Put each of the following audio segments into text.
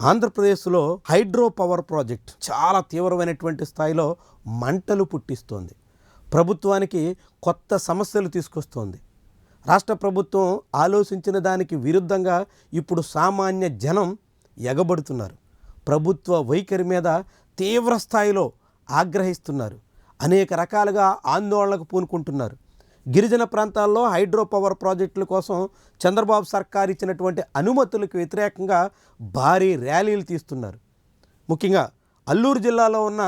ఆంధ్రప్రదేశ్లో hydro power project చాలా తీవ్రమైనటువంటి స్థాయిలో మంటలు పుట్టిస్తోంది. ప్రభుత్వానికి కొత్త సమస్యలు తీసుకొస్తోంది. రాష్ట్ర ప్రభుత్వం ఆలోచించిన దానికి విరుద్ధంగా ఇప్పుడు సామాన్య జనం ఎగబడుతున్నారు. ప్రభుత్వ వైఖరి మీద తీవ్ర స్థాయిలో ఆగ్రహిస్తున్నారు. అనేక రకాలుగా ఆందోళనకు పూనుకుంటున్నారు. గిరిజన ప్రాంతాల్లో హైడ్రో పవర్ ప్రాజెక్టుల కోసం చంద్రబాబు సర్కార్ ఇచ్చినటువంటి అనుమతులకు వ్యతిరేకంగా భారీ ర్యాలీలు తీస్తున్నారు. ముఖ్యంగా అల్లూరు జిల్లాలో ఉన్న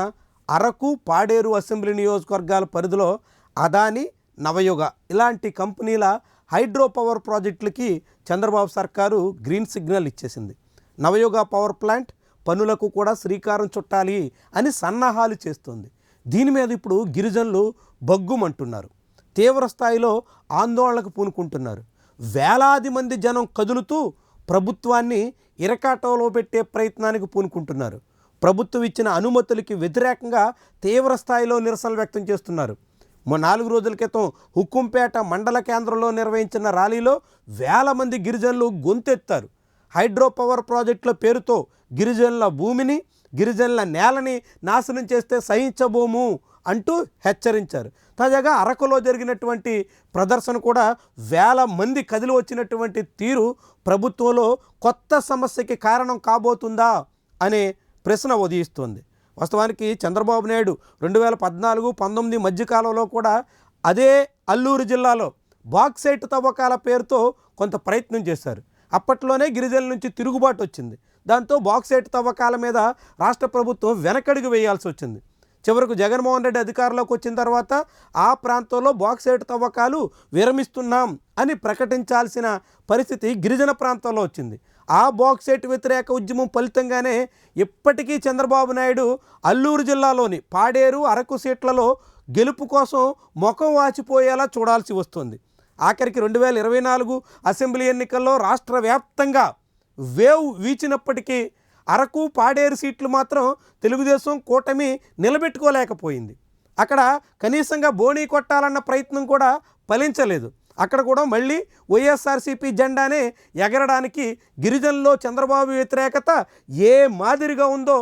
అరకు, పాడేరు అసెంబ్లీ నియోజకవర్గాల పరిధిలో అదాని, నవయుగ ఇలాంటి కంపెనీల హైడ్రో పవర్ ప్రాజెక్టులకి చంద్రబాబు సర్కారు గ్రీన్ సిగ్నల్ ఇచ్చేసింది. నవయుగ పవర్ ప్లాంట్ పనులకు కూడా శ్రీకారం చుట్టాలి అని సన్నాహాలు చేస్తుంది. దీని మీద ఇప్పుడు గిరిజనులు బగ్గుమంటున్నారు. తీవ్ర స్థాయిలో ఆందోళనకు పూనుకుంటున్నారు. వేలాది మంది జనం కదులుతూ ప్రభుత్వాన్ని ఇరకాటంలో పెట్టే ప్రయత్నానికి పూనుకుంటున్నారు. ప్రభుత్వం ఇచ్చిన అనుమతులకి వ్యతిరేకంగా తీవ్ర స్థాయిలో నిరసనలు వ్యక్తం చేస్తున్నారు. 4 రోజుల క్రితం హుకుంపేట మండల కేంద్రంలో నిర్వహించిన ర్యాలీలో వేల మంది గిరిజనులు గొంతెత్తారు. హైడ్రో పవర్ ప్రాజెక్టుల పేరుతో గిరిజనుల భూమిని, గిరిజనుల నేలని నాశనం చేస్తే సహించబోము అంటూ హెచ్చరించారు. తాజాగా అరకులో జరిగినటువంటి ప్రదర్శన కూడా వేల మంది కదిలి వచ్చినటువంటి తీరు ప్రభుత్వంలో కొత్త సమస్యకి కారణం కాబోతుందా అనే ప్రశ్న ఉదయిస్తోంది. వాస్తవానికి చంద్రబాబు నాయుడు 2014-19 మధ్యకాలంలో కూడా అదే అల్లూరు జిల్లాలో బాక్సైట్ తవ్వకాల పేరుతో కొంత ప్రయత్నం చేశారు. అప్పట్లోనే గిరిజనుల నుంచి తిరుగుబాటు వచ్చింది. దాంతో బాక్సైట్ తవ్వకాల మీద రాష్ట్ర ప్రభుత్వం వెనకడుగు వేయాల్సి వచ్చింది. చివరకు జగన్మోహన్ రెడ్డి అధికారంలోకి వచ్చిన తర్వాత ఆ ప్రాంతంలో బాక్సైట్ తవ్వకాలు విరమిస్తున్నాం అని ప్రకటించాల్సిన పరిస్థితి గిరిజన ప్రాంతంలో వచ్చింది. ఆ బాక్సైట్ వ్యతిరేక ఉద్యమం ఫలితంగానే ఇప్పటికీ చంద్రబాబు నాయుడు అల్లూరు జిల్లాలోని పాడేరు, అరకు సీట్లలో గెలుపు కోసం ముఖం వాచిపోయేలా చూడాల్సి వస్తుంది. ఆఖరికి 2024 అసెంబ్లీ ఎన్నికల్లో రాష్ట్ర వ్యాప్తంగా వేవ్ వీచినప్పటికీ అరకు, పాడేరు సీట్లు మాత్రం తెలుగుదేశం కూటమి నిలబెట్టుకోలేకపోయింది. అక్కడ కనీసంగా బోణీ కొట్టాలన్న ప్రయత్నం కూడా ఫలించలేదు. అక్కడ కూడా మళ్ళీ వైఎస్ఆర్సీపీ జెండానే ఎగరడానికి గిరిజనుల్లో చంద్రబాబు వ్యతిరేకత ఏ మాదిరిగా ఉందో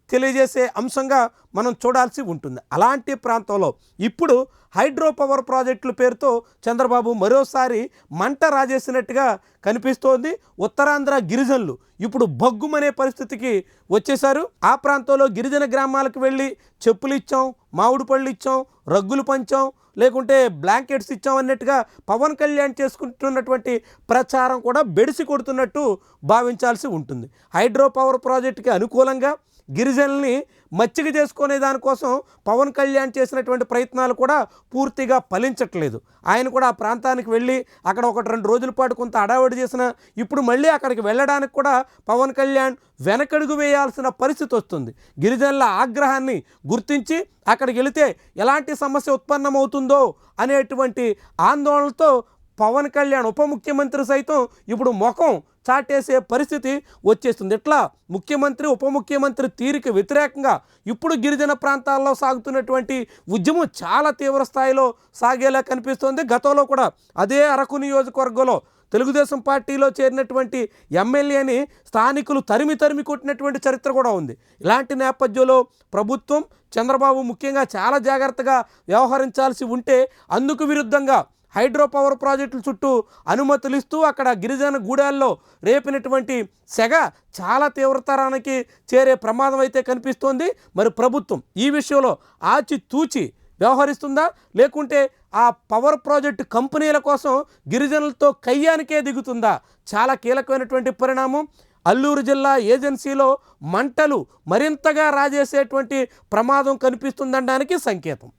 తెలియజేసే అంశంగా మనం చూడాల్సి ఉంటుంది. అలాంటి ప్రాంతంలో ఇప్పుడు హైడ్రో పవర్ ప్రాజెక్టుల పేరుతో చంద్రబాబు మరోసారి మంట రాజేసినట్టుగా కనిపిస్తోంది. ఉత్తరాంధ్ర గిరిజనులు ఇప్పుడు బగ్గుమనే పరిస్థితికి వచ్చేశారు. ఆ ప్రాంతంలో గిరిజన గ్రామాలకు వెళ్ళి చెప్పులు ఇచ్చాం, మామిడి పళ్ళు ఇచ్చాం, రగ్గులు పంచాం, లేకుంటే బ్లాంకెట్స్ ఇచ్చాం అన్నట్టుగా పవన్ కళ్యాణ్ చేసుకుంటున్నటువంటి ప్రచారం కూడా బెడిసి కొడుతున్నట్టు భావించాల్సి ఉంటుంది. హైడ్రో పవర్ ప్రాజెక్టుకి అనుకూలంగా గిరిజనుల్ని మచ్చిక చేసుకునే దానికోసం పవన్ కళ్యాణ్ చేసినటువంటి ప్రయత్నాలు కూడా పూర్తిగా ఫలించట్లేదు. ఆయన కూడా ఆ ప్రాంతానికి వెళ్ళి అక్కడ 1-2 రోజుల పాటు కొంత అడావిడి చేసిన ఇప్పుడు మళ్ళీ అక్కడికి వెళ్ళడానికి కూడా పవన్ కళ్యాణ్ వెనకడుగు వేయాల్సిన పరిస్థితి వస్తుంది. గిరిజనుల ఆగ్రహాన్ని గుర్తించి అక్కడికి వెళితే ఎలాంటి సమస్య ఉత్పన్నమవుతుందో అనేటువంటి ఆందోళనలతో పవన్ కళ్యాణ్ ఉప ముఖ్యమంత్రి సైతం ఇప్పుడు ముఖం చాటేసే పరిస్థితి వచ్చేస్తుంది. ఇట్లా ముఖ్యమంత్రి, ఉప ముఖ్యమంత్రి తీరుకి వ్యతిరేకంగా ఇప్పుడు గిరిజన ప్రాంతాల్లో సాగుతున్నటువంటి ఉద్యమం చాలా తీవ్ర స్థాయిలో సాగేలా కనిపిస్తోంది. గతంలో కూడా అదే అరకు నియోజకవర్గంలో తెలుగుదేశం పార్టీలో చేరినటువంటి ఎమ్మెల్యేని స్థానికులు తరిమి కొట్టినటువంటి చరిత్ర కూడా ఉంది. ఇలాంటి నేపథ్యంలో ప్రభుత్వం, చంద్రబాబు ముఖ్యంగా చాలా జాగ్రత్తగా వ్యవహరించాల్సి ఉంటే అందుకు విరుద్ధంగా హైడ్రో పవర్ ప్రాజెక్టుల చుట్టూ అనుమతులు ఇస్తూ అక్కడ గిరిజన గూడాల్లో రేపినటువంటి సెగ చాలా తీవ్రతరానికి చేరే ప్రమాదం అయితే కనిపిస్తోంది. మరి ప్రభుత్వం ఈ విషయంలో ఆచితూచి వ్యవహరిస్తుందా, లేకుంటే ఆ పవర్ ప్రాజెక్టు కంపెనీల కోసం గిరిజనులతో కయ్యానికే దిగుతుందా? చాలా కీలకమైనటువంటి పరిణామం. అల్లూరు జిల్లా ఏజెన్సీలో మంటలు మరింతగా రాజేసేటువంటి ప్రమాదం కనిపిస్తుందనడానికి సంకేతం.